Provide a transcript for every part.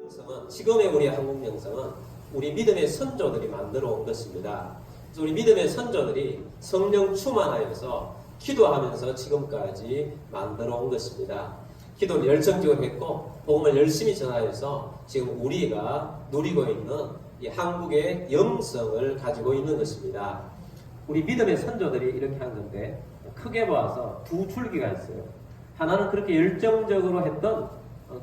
영성은 지금의 우리 한국 영성은 우리 믿음의 선조들이 만들어 온 것입니다. 그래서 우리 믿음의 선조들이 성령 충만하여서 기도하면서 지금까지 만들어 온 것입니다. 기도를 열정적으로 했고 복음을 열심히 전하여서 지금 우리가 누리고 있는 이 한국의 영성을 가지고 있는 것입니다. 우리 믿음의 선조들이 이렇게 한 건데 크게 봐서 두 줄기가 있어요. 하나는 그렇게 열정적으로 했던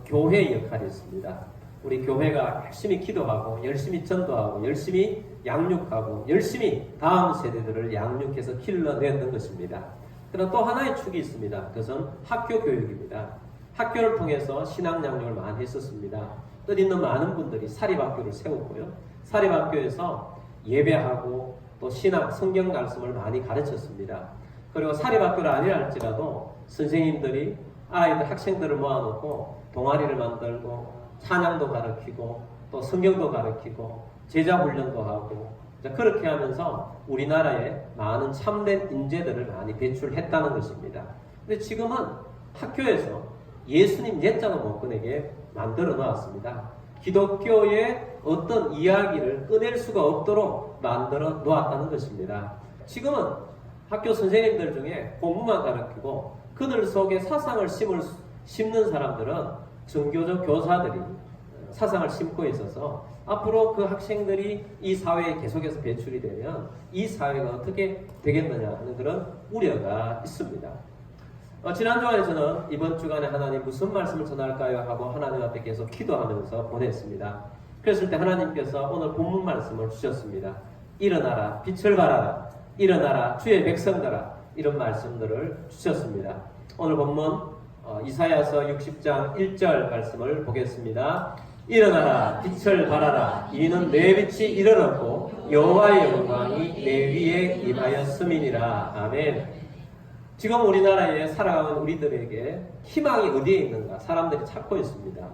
교회의 역할이 있습니다. 우리 교회가 열심히 기도하고 열심히 전도하고 열심히 양육하고 열심히 다음 세대들을 양육해서 길러냈던 것입니다. 그러나 또 하나의 축이 있습니다. 그것은 학교 교육입니다. 학교를 통해서 신앙 양육을 많이 했었습니다. 뜻 있는 많은 분들이 사립학교를 세웠고요. 사립학교에서 예배하고 또 신학, 성경 말씀을 많이 가르쳤습니다. 그리고 사립학교를 아니라 할지라도 선생님들이 아이들, 학생들을 모아놓고 동아리를 만들고 찬양도 가르치고 또 성경도 가르치고 제자훈련도 하고 그렇게 하면서 우리나라에 많은 참된 인재들을 많이 배출했다는 것입니다. 근데 지금은 학교에서 예수님 옛자도 못 꺼내게 만들어 놓았습니다. 기독교의 어떤 이야기를 꺼낼 수가 없도록 만들어 놓았다는 것입니다. 지금은 학교 선생님들 중에 공부만 가르치고 그들 속에 사상을 심는 사람들은 정교적 교사들이 사상을 심고 있어서 앞으로 그 학생들이 이 사회에 계속해서 배출이 되면 이 사회가 어떻게 되겠느냐 하는 그런 우려가 있습니다. 지난 주간에 저는 이번 주간에 하나님 무슨 말씀을 전할까요? 하고 하나님 앞에 계속 기도하면서 보냈습니다. 그랬을 때 하나님께서 오늘 본문 말씀을 주셨습니다. 일어나라, 빛을 발하라, 일어나라, 주의 백성들아, 이런 말씀들을 주셨습니다. 오늘 본문 이사야서 60장 1절 말씀을 보겠습니다. 일어나라, 빛을 발하라, 이는 내 빛이 이르렀고 여호와의 영광이 내 위에 임하였음이니라. 아멘. 지금 우리나라에 살아가는 우리들에게 희망이 어디에 있는가 사람들이 찾고 있습니다.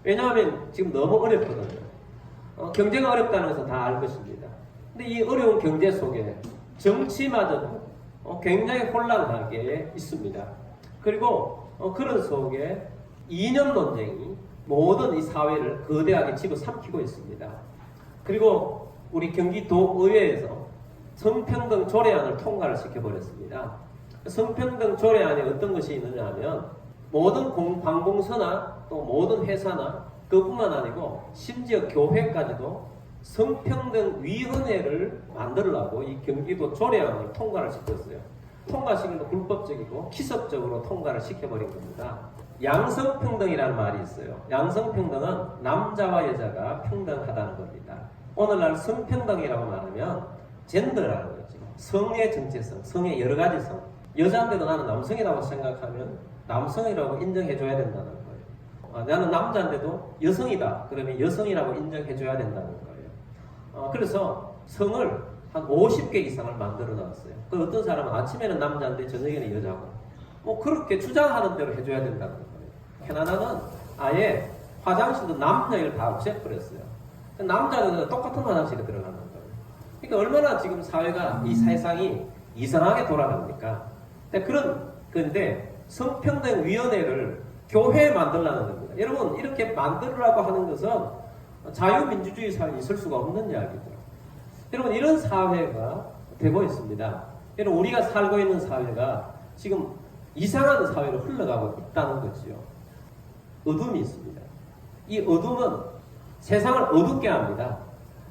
왜냐하면 지금 너무 어렵거든요. 경제가 어렵다는 것은 다 알 것입니다. 근데 이 어려운 경제 속에 정치마저도 굉장히 혼란하게 있습니다. 그리고 그런 속에 이념 논쟁이 모든 이 사회를 거대하게 집어삼키고 있습니다. 그리고 우리 경기도의회에서 성평등 조례안을 통과를 시켜버렸습니다. 성평등 조례안에 어떤 것이 있느냐 하면 모든 관공서나 또 모든 회사나 그뿐만 아니고 심지어 교회까지도 성평등위원회를 만들려고 이 경기도 조례안을 통과를 시켰어요. 통과시킨 건 불법적이고 기습적으로 통과를 시켜버린 겁니다. 양성평등이라는 말이 있어요. 양성평등은 남자와 여자가 평등하다는 겁니다. 오늘날 성평등이라고 말하면 젠더라는 거죠. 성의 정체성, 성의 여러 가지 성. 여자인데도 나는 남성이라고 생각하면 남성이라고 인정해줘야 된다는 거예요. 나는 남자인데도 여성이다. 그러면 여성이라고 인정해줘야 된다는 거예요. 그래서 성을 한 50개 이상을 만들어 놨어요. 그 어떤 사람은 아침에는 남자인데 저녁에는 여자고 그렇게 주장하는 대로 해줘야 된다는 거예요. 캐나다는 아예 화장실도 남녀를 다 없애버렸어요. 남자는 똑같은 화장실에 들어가는 거예요. 그러니까 얼마나 지금 사회가 이 세상이 이상하게 돌아갑니까? 그런데 성평등위원회를 교회에 만들라는 겁니다. 여러분 이렇게 만들으라고 하는 것은 자유민주주의 사회에 있을 수가 없는 이야기죠. 여러분 이런 사회가 되고 있습니다. 여러분 우리가 살고 있는 사회가 지금 이상한 사회로 흘러가고 있다는 거지요. 어둠이 있습니다. 이 어둠은 세상을 어둡게 합니다.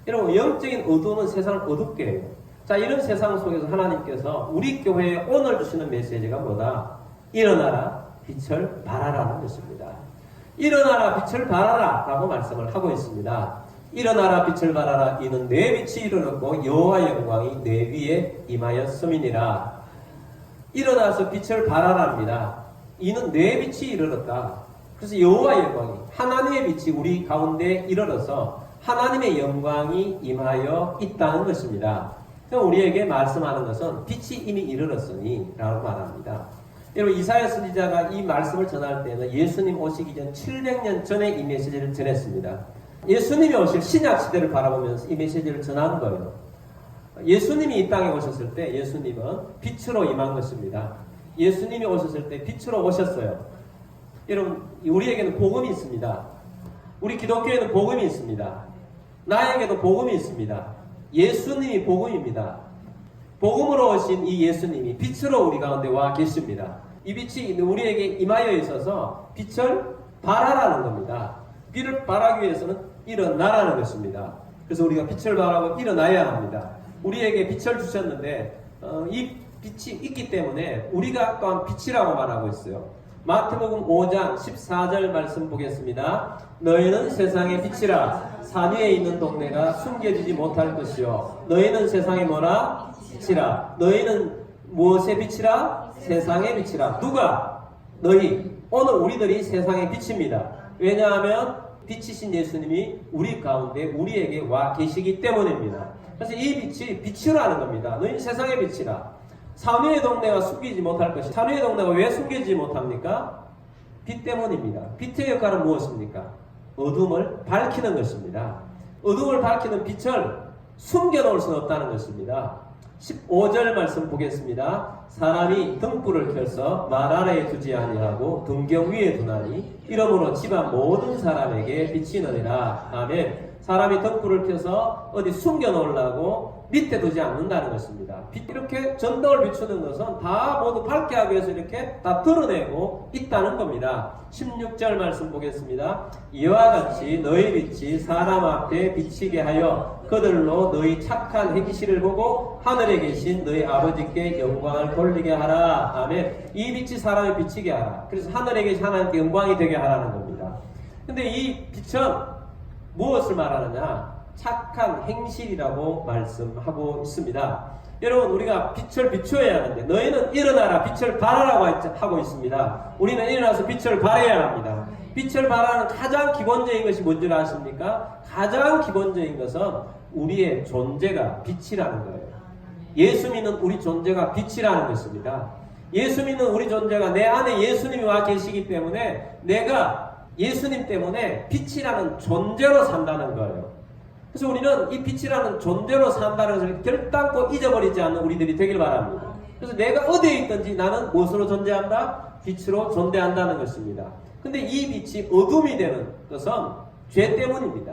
여러분 영적인 어둠은 세상을 어둡게 해요. 자, 이런 세상 속에서 하나님께서 우리 교회에 오늘 주시는 메시지가 뭐다? 일어나라, 빛을 발하라는 것입니다. 일어나라, 빛을 발하라 라고 말씀을 하고 있습니다. 일어나라, 빛을 발하라, 이는 내 빛이 이르렀고 여호와의 영광이 내 위에 임하였음이니라. 일어나서 빛을 발하랍니다. 이는 내 빛이 이르렀다. 그래서 여호와의 영광이, 하나님의 빛이 우리 가운데 이르러서 하나님의 영광이 임하여 있다는 것입니다. 우리에게 말씀하는 것은 빛이 이미 이르렀으니 라고 말합니다. 여러분 이사야 선지자가 이 말씀을 전할 때는 예수님 오시기 전 700년 전에 이 메시지를 전했습니다. 예수님이 오실 신약 시대를 바라보면서 이 메시지를 전하는 거예요. 예수님이 이 땅에 오셨을 때 예수님은 빛으로 임한 것입니다. 예수님이 오셨을 때 빛으로 오셨어요. 여러분 우리에게는 복음이 있습니다. 우리 기독교에는 복음이 있습니다. 나에게도 복음이 있습니다. 예수님이 복음입니다. 복음으로 오신 이 예수님이 빛으로 우리 가운데 와 계십니다. 이 빛이 우리에게 임하여 있어서 빛을 발하라는 겁니다. 빛을 발하기 위해서는 일어나라는 것입니다. 그래서 우리가 빛을 발하고 일어나야 합니다. 우리에게 빛을 주셨는데 이 빛이 있기 때문에 우리가 또한 빛이라고 말하고 있어요. 마태복음 5장 14절 말씀 보겠습니다. 너희는 세상의 빛이라. 산 위에 있는 동네가 숨겨지지 못할 것이요 너희는 세상의 뭐라? 빛이라. 너희는 무엇의 빛이라? 세상의 빛이라. 누가? 너희. 오늘 우리들이 세상의 빛입니다. 왜냐하면 빛이신 예수님이 우리 가운데 우리에게 와 계시기 때문입니다. 그래서 이 빛이 빛이라는 겁니다. 너희는 세상의 빛이라. 산 위의 동네가 숨기지 못할 것이. 산 위의 동네가 왜 숨기지 못합니까? 빛 때문입니다. 빛의 역할은 무엇입니까? 어둠을 밝히는 것입니다. 어둠을 밝히는 빛을 숨겨놓을 수는 없다는 것입니다. 15절 말씀 보겠습니다. 사람이 등불을 켜서 말 아래에 두지 아니하고 등경 위에 두나니 이러므로 집안 모든 사람에게 비치느니라. 아멘. 사람이 등불을 켜서 어디 숨겨놓으려고 밑에 두지 않는다는 것입니다. 이렇게 전등을 비추는 것은 다 모두 밝게 하기 위해서 이렇게 다 드러내고 있다는 겁니다. 16절 말씀 보겠습니다. 이와 같이 너희 빛이 사람 앞에 비치게 하여 그들로 너희 착한 행실을 보고 하늘에 계신 너희 아버지께 영광을 돌리게 하라. 아멘. 이 빛이 사람을 비치게 하라. 그래서 하늘에 계신 하나님께 영광이 되게 하라는 겁니다. 근데 이 빛은 무엇을 말하느냐? 착한 행실이라고 말씀하고 있습니다. 여러분, 우리가 빛을 비추어야 하는데 너희는 일어나라 빛을 발하라고 하고 있습니다. 우리는 일어나서 빛을 발해야 합니다. 빛을 발하는 가장 기본적인 것이 뭔지 아십니까? 가장 기본적인 것은 우리의 존재가 빛이라는 거예요. 예수 믿는 우리 존재가 빛이라는 것입니다. 예수 믿는 우리 존재가 내 안에 예수님이 와 계시기 때문에 내가 예수님 때문에 빛이라는 존재로 산다는 거예요. 그래서 우리는 이 빛이라는 존재로 산다는 것을 결단코 잊어버리지 않는 우리들이 되길 바랍니다. 그래서 내가 어디에 있든지 나는 무엇으로 존재한다? 빛으로 존재한다는 것입니다. 근데 이 빛이 어둠이 되는 것은 죄 때문입니다.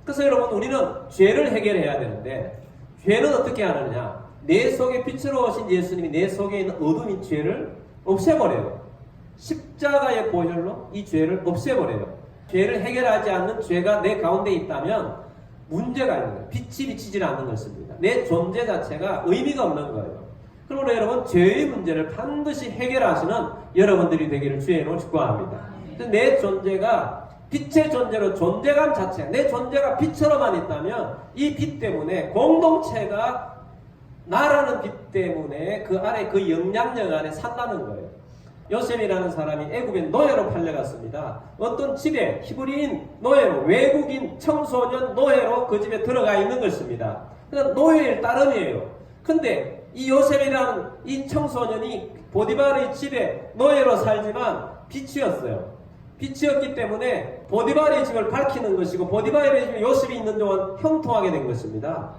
그래서 여러분, 우리는 죄를 해결해야 되는데 죄는 어떻게 하느냐? 내 속에 빛으로 오신 예수님이 내 속에 있는 어둠인 죄를 없애버려요. 십자가의 보혈로 이 죄를 없애버려요. 죄를 해결하지 않는 죄가 내 가운데 있다면 문제가 있는 거예요. 빛이 비치지 않는 것입니다. 내 존재 자체가 의미가 없는 거예요. 그러므로 여러분, 죄의 문제를 반드시 해결하시는 여러분들이 되기를 주의 이름으로 축복합니다. 내 존재가 빛의 존재로 존재감 자체, 내 존재가 빛처럼만 있다면 이 빛 때문에 공동체가 나라는 빛 때문에 그 안에 그 영향력 안에 산다는 거예요. 요셉이라는 사람이 애굽의 노예로 팔려갔습니다. 어떤 집에 히브리인 노예로, 외국인 청소년 노예로 그 집에 들어가 있는 것입니다. 그러니까 노예일 따름이에요. 근데 이 요셉이라는 이 청소년이 보디발의 집에 노예로 살지만 빛이었어요. 빛이었기 때문에 보디발의 집을 밝히는 것이고 보디발의 집에 요셉이 있는 동안 형통하게 된 것입니다.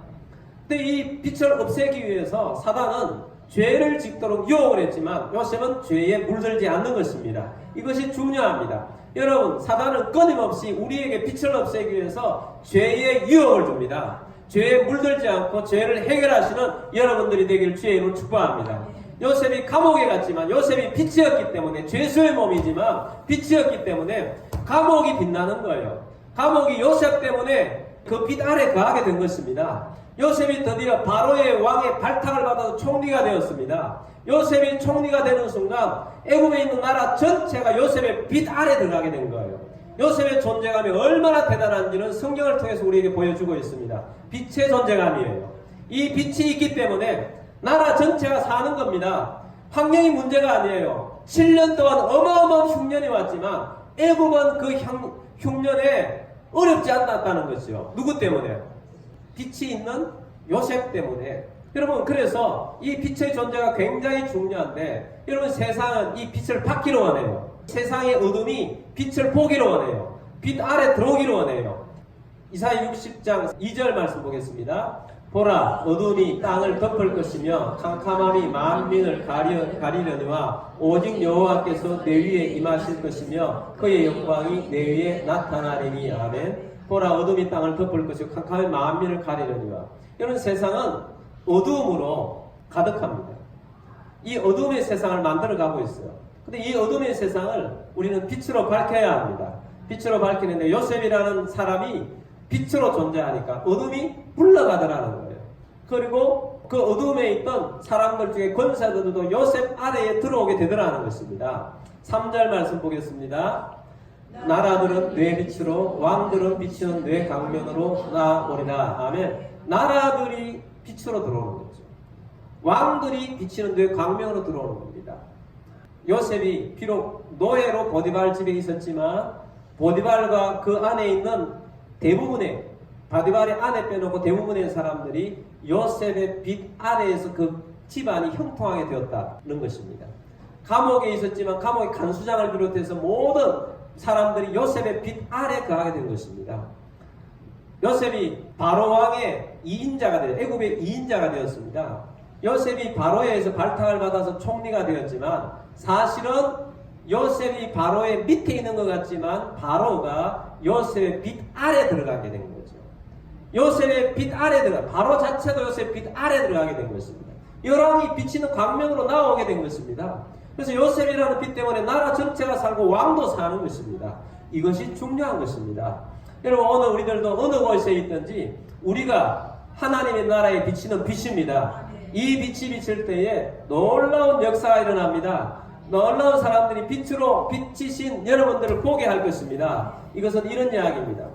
근데 이 빛을 없애기 위해서 사단은 죄를 짓도록 유혹을 했지만 요셉은 죄에 물들지 않는 것입니다. 이것이 중요합니다. 여러분, 사단은 끊임없이 우리에게 빛을 없애기 위해서 죄에 유혹을 줍니다. 죄에 물들지 않고 죄를 해결하시는 여러분들이 되기를 주의 이름으로 축복합니다. 요셉이 감옥에 갔지만 요셉이 빛이었기 때문에 죄수의 몸이지만 빛이었기 때문에 감옥이 빛나는 거예요. 감옥이 요셉 때문에 그 빛 아래 거하게 된 것입니다. 요셉이 드디어 바로의 왕의 발탁을 받아서 총리가 되었습니다. 요셉이 총리가 되는 순간 애굽에 있는 나라 전체가 요셉의 빛 아래 들어가게 된 거예요. 요셉의 존재감이 얼마나 대단한지는 성경을 통해서 우리에게 보여주고 있습니다. 빛의 존재감이에요. 이 빛이 있기 때문에 나라 전체가 사는 겁니다. 환경이 문제가 아니에요. 7년 동안 어마어마한 흉년이 왔지만 애굽은 그 흉년에 어렵지 않았다는 것이요. 누구 때문에? 빛이 있는 요셉 때문에. 여러분, 그래서 이 빛의 존재가 굉장히 중요한데 여러분, 세상은 이 빛을 받기를 원해요. 세상의 어둠이 빛을 보기를 원해요. 빛 아래 들어오기를 원해요. 이사야 60장 2절 말씀 보겠습니다. 보라, 어둠이 땅을 덮을 것이며 캄캄함이 만민을 가리려니와 오직 여호와께서 내 위에 임하실 것이며 그의 영광이 내 위에 나타나리니. 아멘. 보라, 어둠이 땅을 덮을 것이고 캄캄함이 만민을 가리려니와. 이런 세상은 어두움으로 가득합니다. 이 어둠의 세상을 만들어가고 있어요. 근데 이 어둠의 세상을 우리는 빛으로 밝혀야 합니다. 빛으로 밝히는데 요셉이라는 사람이 빛으로 존재하니까 어둠이 물러가더라는 거예요. 그리고 그 어둠에 있던 사람들 중에 권사들도 요셉 아래에 들어오게 되더라는 것입니다. 3절 말씀 보겠습니다. 나라들은 뇌 빛으로, 왕들은 비치는 뇌 강면으로 나오리라. 아멘. 나라들이 빛으로 들어오는 거죠. 왕들이 비치는 뇌 광명으로 들어오는 겁니다. 요셉이 비록 노예로 보디발 집에 있었지만 보디발과 그 안에 있는 대부분의, 보디발의 안에 빼놓고 대부분의 사람들이 요셉의 빛 아래에서 그 집안이 형통하게 되었다는 것입니다. 감옥에 있었지만 감옥의 간수장을 비롯해서 모든 사람들이 요셉의 빛 아래 거하게 된 것입니다. 요셉이 바로 왕의 2인자가 되었, 애굽의 2인자가 되었습니다. 요셉이 바로에 의해서 발탁을 받아서 총리가 되었지만 사실은 요셉이 바로의 밑에 있는 것 같지만 바로가 요셉의 빛 아래 들어가게 된 거죠. 요셉의 빛 아래 들어가, 바로 자체도 요셉의 빛 아래 들어가게 된 것입니다. 열왕이 비치는 광명으로 나오게 된 것입니다. 그래서 요셉이라는 빛 때문에 나라 전체가 살고 왕도 사는 것입니다. 이것이 중요한 것입니다. 여러분, 오늘 우리들도 어느 곳에 있든지 우리가 하나님의 나라에 비치는 빛입니다. 이 빛이 비칠 때에 놀라운 역사가 일어납니다. 놀라운 사람들이 빛으로 비치신 여러분들을 보게 할 것입니다. 이것은 이런 이야기입니다.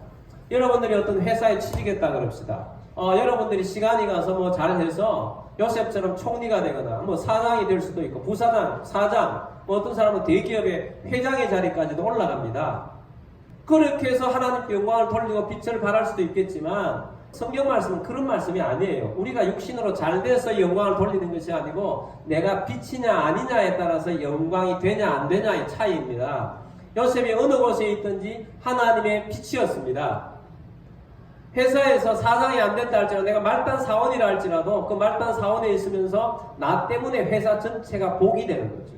여러분들이 어떤 회사에 취직했다 그럽시다. 여러분들이 시간이 가서 뭐 잘해서 요셉처럼 총리가 되거나 뭐 사장이 될 수도 있고 부사장, 사장, 뭐 어떤 사람은 대기업의 회장의 자리까지도 올라갑니다. 그렇게 해서 하나님께 영광을 돌리고 빛을 발할 수도 있겠지만 성경 말씀은 그런 말씀이 아니에요. 우리가 육신으로 잘 돼서 영광을 돌리는 것이 아니고 내가 빛이냐 아니냐에 따라서 영광이 되냐 안 되냐의 차이입니다. 요셉이 어느 곳에 있든지 하나님의 빛이었습니다. 회사에서 사장이 안 된다 할지라도 내가 말단 사원이라 할지라도 그 말단 사원에 있으면서 나 때문에 회사 전체가 복이 되는 거죠.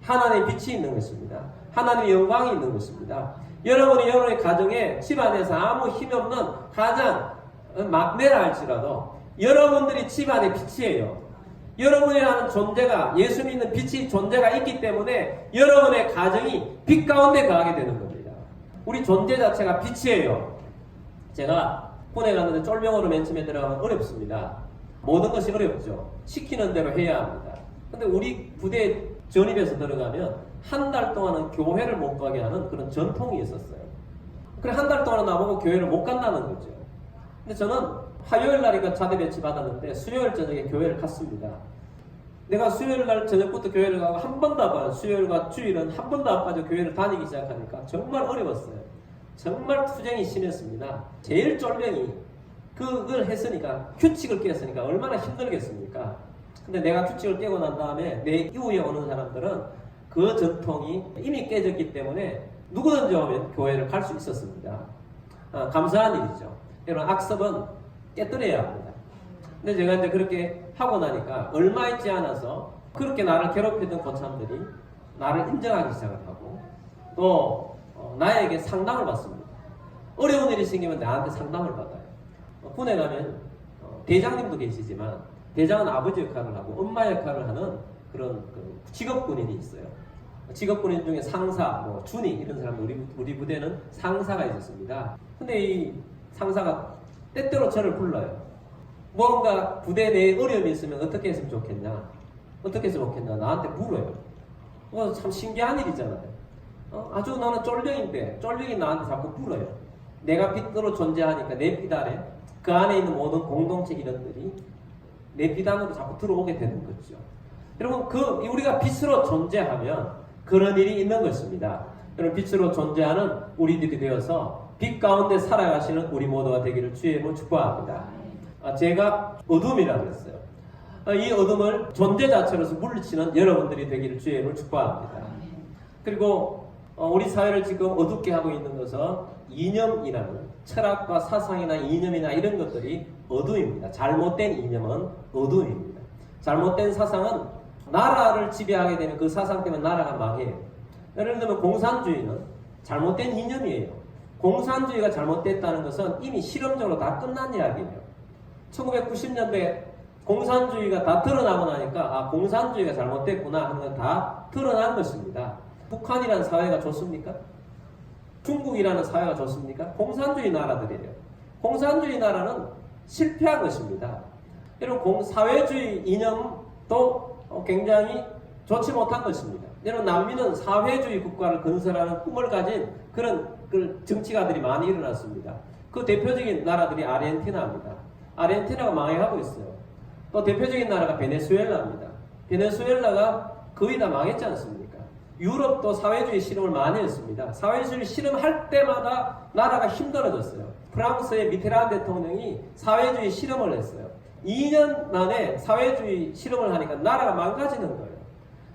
하나님의 빛이 있는 것입니다. 하나님의 영광이 있는 것입니다. 여러분이 여러분의 가정에 집안에서 아무 힘이 없는 가장 막내라 할지라도 여러분들이 집안의 빛이에요. 여러분이라는 존재가, 예수 믿는 빛이 존재가 있기 때문에 여러분의 가정이 빛 가운데 거하게 되는 겁니다. 우리 존재 자체가 빛이에요. 제가 군에 갔는데 쫄병으로 맨 처음에 들어가면 어렵습니다. 모든 것이 어렵죠. 시키는 대로 해야 합니다. 근데 우리 부대에 전입해서 들어가면 한 달 동안은 교회를 못 가게 하는 그런 전통이 있었어요. 그래 한 달 동안은 나보고 교회를 못 간다는 거죠. 근데 저는 화요일 날이니까 자대 배치 받았는데 수요일 저녁에 교회를 갔습니다. 내가 수요일 날 저녁부터 교회를 가고 한 번도 안 빠져, 수요일과 주일은 한 번도 안 빠져 교회를 다니기 시작하니까 정말 어려웠어요. 정말 투쟁이 심했습니다. 제일 쫄병이 그걸 했으니까, 규칙을 깼으니까 얼마나 힘들겠습니까? 근데 내가 규칙을 깨고 난 다음에 내 이후에 오는 사람들은 그 전통이 이미 깨졌기 때문에 누구든지 오면 교회를 갈 수 있었습니다. 감사한 일이죠. 여러분, 악습은 깨뜨려야 합니다. 근데 제가 이제 그렇게 하고 나니까 얼마 있지 않아서 그렇게 나를 괴롭히던 고참들이 나를 인정하기 시작을 하고 또 나에게 상담을 받습니다. 어려운 일이 생기면 나한테 상담을 받아요. 군에 가면 대장님도 계시지만 대장은 아버지 역할을 하고 엄마 역할을 하는 그런 직업군인이 있어요. 직업군인 중에 상사, 뭐 준이 이런 사람들, 우리 부대는 상사가 있었습니다. 근데 이 상사가 때때로 저를 불러요. 뭔가 부대 내에 어려움이 있으면 어떻게 했으면 좋겠냐, 어떻게 했으면 좋겠냐 나한테 물어요. 참 신기한 일이잖아요. 아주 나는 쫄병인데 쫄병이 나한테 자꾸 물어요. 내가 빛으로 존재하니까 내 빛 아래 그 안에 있는 모든 공동체 이런들이 내 빛 안으로 자꾸 들어오게 되는 거죠. 여러분, 우리가 빛으로 존재하면 그런 일이 있는 것입니다. 여러분, 빛으로 존재하는 우리들이 되어서 빛 가운데 살아가시는 우리 모두가 되기를 주의 이름으로 축복합니다. 제가 어둠이라고 했어요. 이 어둠을 존재 자체로서 물리치는 여러분들이 되기를 주의 이름으로 축복합니다. 그리고 우리 사회를 지금 어둡게 하고 있는 것은 이념이라는 철학과 사상이나 이념이나 이런 것들이 어두입니다. 잘못된 이념은 어두입니다. 잘못된 사상은 나라를 지배하게 되면 그 사상 때문에 나라가 망해요. 예를 들면 공산주의는 잘못된 이념이에요. 공산주의가 잘못됐다는 것은 이미 실험적으로 다 끝난 이야기예요. 1990년대 공산주의가 다 드러나고 나니까 공산주의가 잘못됐구나 하는 건 다 드러난 것입니다. 북한이라는 사회가 좋습니까? 중국이라는 사회가 좋습니까? 공산주의 나라들이에요. 공산주의 나라는 실패한 것입니다. 여러분 사회주의 이념도 굉장히 좋지 못한 것입니다. 여러분 남미는 사회주의 국가를 건설하는 꿈을 가진 그런 정치가들이 많이 일어났습니다. 그 대표적인 나라들이 아르헨티나입니다. 아르헨티나가 망해가고 있어요. 또 대표적인 나라가 베네수엘라입니다. 베네수엘라가 거의 다 망했지 않습니까? 유럽도 사회주의 실험을 많이 했습니다. 사회주의 실험할 때마다 나라가 힘들어졌어요. 프랑스의 미테란 대통령이 사회주의 실험을 했어요. 2년 만에 사회주의 실험을 하니까 나라가 망가지는 거예요.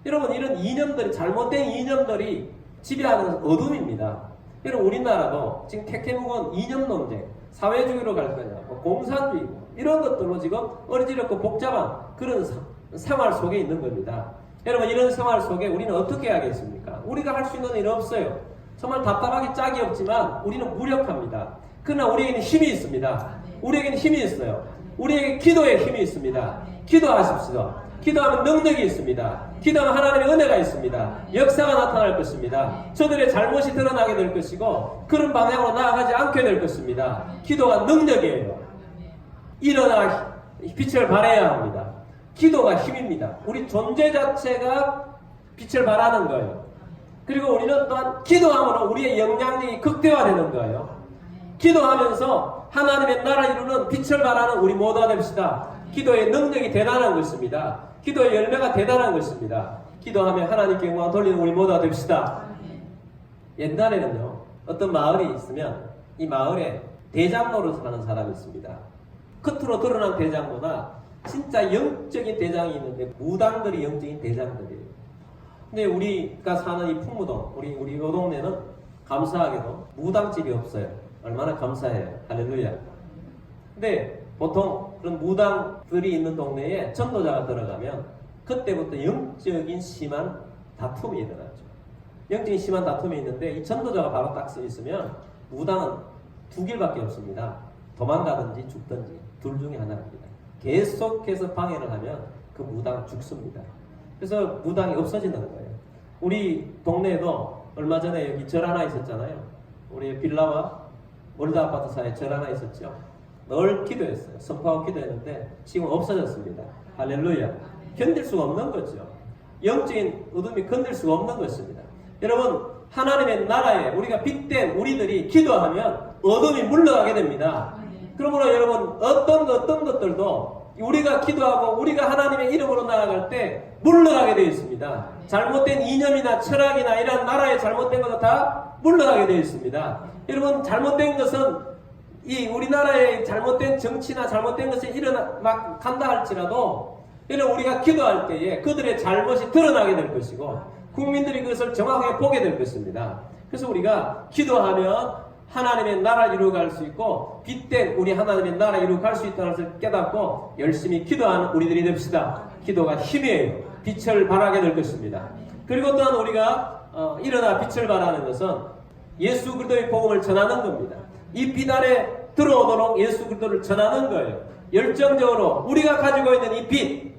여러분 이런 이념들이 잘못된 이념들이 지배하는 것은 어둠입니다. 여러분 우리나라도 지금 태케묵은 이념 논쟁, 사회주의로 갈 거냐, 공산주의 이런 것들로 지금 어리지럽고 복잡한 그런 생활 속에 있는 겁니다. 여러분 이런 생활 속에 우리는 어떻게 해야겠습니까? 우리가 할 수 있는 일은 없어요. 정말 답답하기 짝이 없지만 우리는 무력합니다. 그러나 우리에게는 힘이 있습니다. 우리에게는 힘이 있어요. 우리에게 기도의 힘이 있습니다. 기도하십시오. 기도하면 능력이 있습니다. 기도하면 하나님의 은혜가 있습니다. 역사가 나타날 것입니다. 저들의 잘못이 드러나게 될 것이고 그런 방향으로 나아가지 않게 될 것입니다. 기도가 능력이에요. 일어나 빛을 발해야 합니다. 기도가 힘입니다. 우리 존재 자체가 빛을 발하는 거예요. 그리고 우리는 또한 기도함으로 우리의 영향력이 극대화되는 거예요. 기도하면서 하나님의 나라 이루는 빛을 발하는 우리 모두가 됩시다. 기도의 능력이 대단한 것입니다. 기도의 열매가 대단한 것입니다. 기도하며 하나님께 영광 돌리는 우리 모두가 됩시다. 옛날에는요, 어떤 마을이 있으면 이 마을에 대장 노릇을 하는 사람이 있습니다. 겉으로 드러난 대장보다 진짜 영적인 대장이 있는데 무당들이 영적인 대장들이에요. 근데 우리가 사는 이 풍무동, 우리 요 동네는 감사하게도 무당집이 없어요. 얼마나 감사해요. 할렐루야. 근데 보통 그런 무당들이 있는 동네에 전도자가 들어가면 그때부터 영적인 심한 다툼이 일어나죠. 영적인 심한 다툼이 있는데 이 전도자가 바로 딱 서 있으면 무당은 두 길밖에 없습니다. 도망가든지 죽든지 둘 중에 하나입니다. 계속해서 방해를 하면 그 무당 죽습니다. 그래서 무당이 없어지는 거예요. 우리 동네에도 얼마 전에 여기 절 하나 있었잖아요. 우리 빌라와 월드 아파트 사이에 절 하나 있었죠. 늘 기도했어요. 선포하고 기도했는데 지금 없어졌습니다. 할렐루야. 견딜 수가 없는 거죠. 영적인 어둠이 견딜 수가 없는 것입니다. 여러분 하나님의 나라에 우리가 빚된 우리들이 기도하면 어둠이 물러가게 됩니다. 그러므로 여러분 어떤 것들도 우리가 기도하고 우리가 하나님의 이름으로 나아갈 때 물러가게 되어 있습니다. 잘못된 이념이나 철학이나 이런 나라의 잘못된 것도 다 물러가게 되어 있습니다. 여러분 잘못된 것은 이 우리나라의 잘못된 정치나 잘못된 것이 막 간다 할지라도 여러분 우리가 기도할 때에 그들의 잘못이 드러나게 될 것이고 국민들이 그것을 정확하게 보게 될 것입니다. 그래서 우리가 기도하면 하나님의 나라를 이루어갈 수 있고 빚된 우리 하나님의 나라를 이루어갈 수 있다는 것을 깨닫고 열심히 기도하는 우리들이 됩시다. 기도가 힘이에요. 빛을 발하게 될 것입니다. 그리고 또한 우리가 일어나 빛을 발하는 것은 예수 그리스도의 복음을 전하는 겁니다. 이 빛 안에 들어오도록 예수 그리스도를 전하는 거예요. 열정적으로 우리가 가지고 있는 이 빛,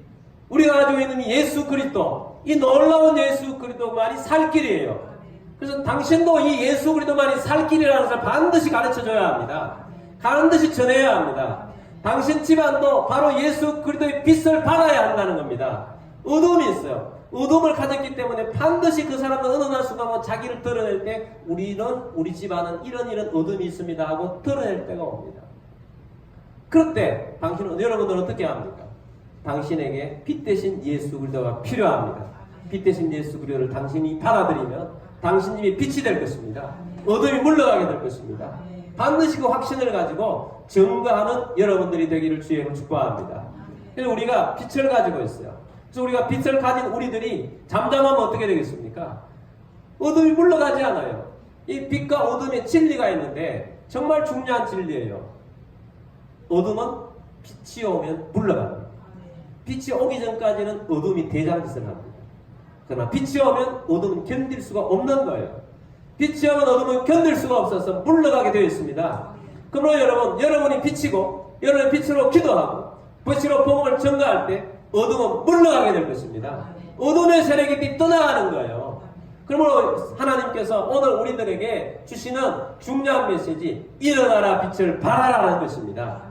우리가 가지고 있는 이 예수 그리스도, 이 놀라운 예수 그리스도만이 살 길이에요. 그래서 당신도 이 예수 그리스도만이 살 길이라는 것을 반드시 가르쳐줘야 합니다. 반드시 전해야 합니다. 당신 집안도 바로 예수 그리스도의 빛을 발아야 한다는 겁니다. 어둠이 있어요. 어둠을 가졌기 때문에 반드시 그 사람은 어느 날 순간 자기를 드러낼 때 우리 집안은 이런 어둠이 있습니다 하고 드러낼 때가 옵니다. 그럴 때 당신은 여러분들은 어떻게 합니까? 당신에게 빛 대신 예수 그리스도가 필요합니다. 빛 대신 예수 그리스도를 당신이 받아들이면 당신 집이 빛이 될 것입니다. 어둠이 물러가게 될 것입니다. 반드시 그 확신을 가지고 증거하는 여러분들이 되기를 주의 이름으로 축복합니다. 그래서 우리가 빛을 가지고 있어요. 그래서 우리가 빛을 가진 우리들이 잠잠하면 어떻게 되겠습니까? 어둠이 물러가지 않아요. 이 빛과 어둠의 진리가 있는데 정말 중요한 진리예요. 어둠은 빛이 오면 물러갑니다. 빛이 오기 전까지는 어둠이 대장짓을 합니다. 그러나 빛이 오면 어둠은 견딜 수가 없는 거예요. 빛이 오면 어둠은 견딜 수가 없어서 물러가게 되어 있습니다. 그러므로 여러분이 빛이고 여러분이 빛으로 기도하고 빛으로 복음을 전가할 때 어둠은 물러가게 될 것입니다. 어둠의 세력이 떠나가는 거예요. 그러므로 하나님께서 오늘 우리들에게 주시는 중요한 메시지, 일어나라 빛을 발하라는 것입니다.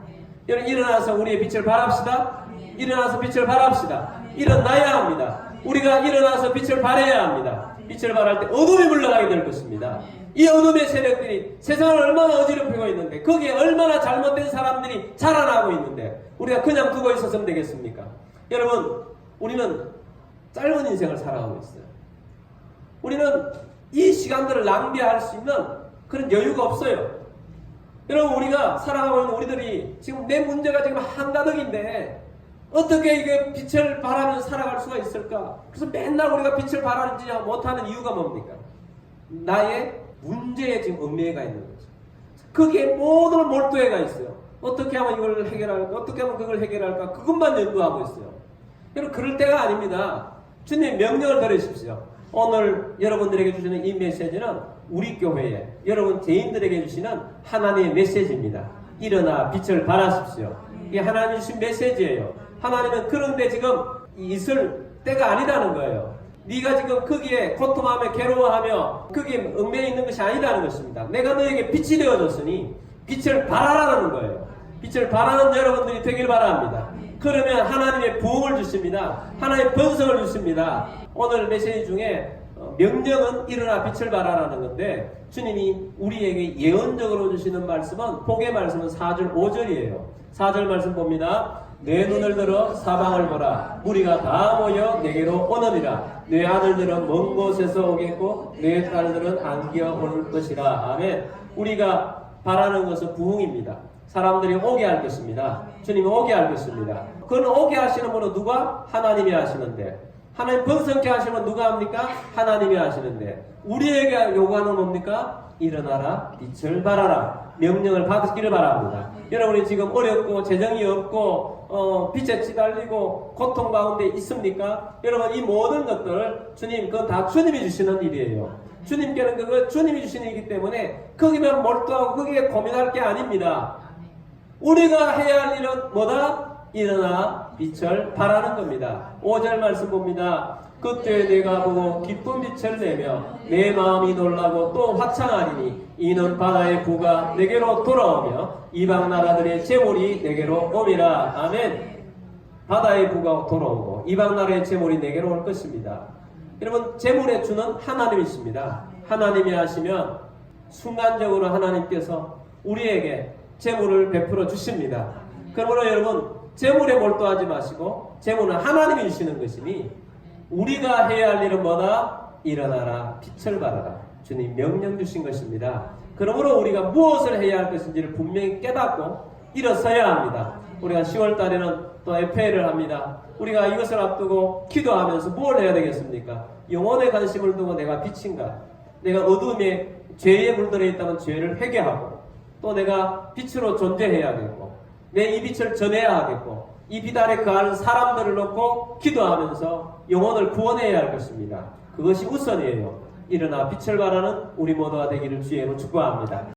여러분, 일어나서 우리의 빛을 발합시다. 일어나서 빛을 발합시다. 일어나야 합니다. 우리가 일어나서 빛을 발해야 합니다. 빛을 발할 때 어둠이 물러가게 될 것입니다. 이 어둠의 세력들이 세상을 얼마나 어지럽히고 있는데, 거기에 얼마나 잘못된 사람들이 자라나고 있는데 우리가 그냥 두고 있었으면 되겠습니까? 여러분, 우리는 짧은 인생을 살아가고 있어요. 우리는 이 시간들을 낭비할 수 있는 그런 여유가 없어요. 여러분, 우리가 살아가고 있는 우리들이 지금 내 문제가 지금 한가득인데 어떻게 이게 빛을 발하면서 살아갈 수가 있을까? 그래서 맨날 우리가 빛을 발하지 못하는 이유가 뭡니까? 나의 문제에 지금 얽매여가 있는 거죠. 거기에 모든 몰두해가 있어요. 어떻게 하면 이걸 해결할까? 어떻게 하면 그걸 해결할까? 그것만 연구하고 있어요. 여러분, 그럴 때가 아닙니다. 주님 명령을 들으십시오. 오늘 여러분들에게 주시는 이 메시지는 우리 교회에, 여러분 개인들에게 주시는 하나님의 메시지입니다. 일어나 빛을 발하십시오. 이게 하나님 주신 메시지예요. 하나님은 그런데 지금 있을 때가 아니라는 거예요. 네가 지금 거기에 고통하며 괴로워하며 거기에 얽매여 있는 것이 아니라는 것입니다. 내가 너에게 빛이 되어줬으니 빛을 발하라는 거예요. 빛을 발하는 여러분들이 되길 바랍니다. 그러면 하나님의 부흥을 주십니다. 하나님의 번성을 주십니다. 오늘 메시지 중에 명령은 일어나 빛을 발하라는 건데, 주님이 우리에게 예언적으로 주시는 말씀은, 복의 말씀은 4절 5절이에요. 4절 말씀 봅니다. 내 눈을 들어 사방을 보라. 무리가 다 모여 내게로 오느니라. 내 아들들은 먼 곳에서 오겠고 내 딸들은 안겨 올 것이라. 아멘. 우리가 바라는 것은 부흥입니다. 사람들이 오게 할 것입니다. 주님이 오게 할 것입니다. 그건 오게 하시는 분은 누가? 하나님이 하시는데, 하나님 번성케 하시면 누가 합니까? 하나님이 하시는데, 우리에게 요구하는 뭡니까? 일어나라, 빛을 발하라. 명령을 받으시기를 바랍니다. 여러분이 지금 어렵고 재정이 없고 빚에 치달리고 고통 가운데 있습니까? 여러분, 이 모든 것들 주님, 그건 다 주님이 주시는 일이에요. 주님께는 그거 주님이 주시는 일이기 때문에 거기만 몰두하고 거기에 고민할 게 아닙니다. 우리가 해야 할 일은 뭐다? 일어나 빛을 발하는 겁니다. 5절 말씀 봅니다. 그때 내가 보고 기쁜 빛을 내며 내 마음이 놀라고 또 화창하리니 이는 바다의 부가 내게로 돌아오며 이방 나라들의 재물이 내게로 오미라. 아멘. 바다의 부가 돌아오고 이방 나라의 재물이 내게로 올 것입니다. 여러분, 재물의 주는 하나님이십니다. 하나님이 하시면 순간적으로 하나님께서 우리에게 재물을 베풀어 주십니다. 그러므로 여러분, 재물에 몰두하지 마시고 재물은 하나님이 주시는 것이니 우리가 해야 할 일은 뭐다? 일어나라, 빛을 발하라. 주님 명령 주신 것입니다. 그러므로 우리가 무엇을 해야 할 것인지를 분명히 깨닫고 일어서야 합니다. 우리가 10월 달에는 또 FA를 합니다. 우리가 이것을 앞두고 기도하면서 뭘 해야 되겠습니까? 영혼에 관심을 두고 내가 빛인가? 내가 어둠에 죄에 물들어 있다면 죄를 회개하고, 또 내가 빛으로 존재해야겠고, 내 이 빛을 전해야 하겠고, 이 빛 아래 거하는 사람들을 놓고 기도하면서 영혼을 구원해야 할 것입니다. 그것이 우선이에요. 일어나 빛을 발하는 우리 모두가 되기를 주의 이름으로 축복합니다.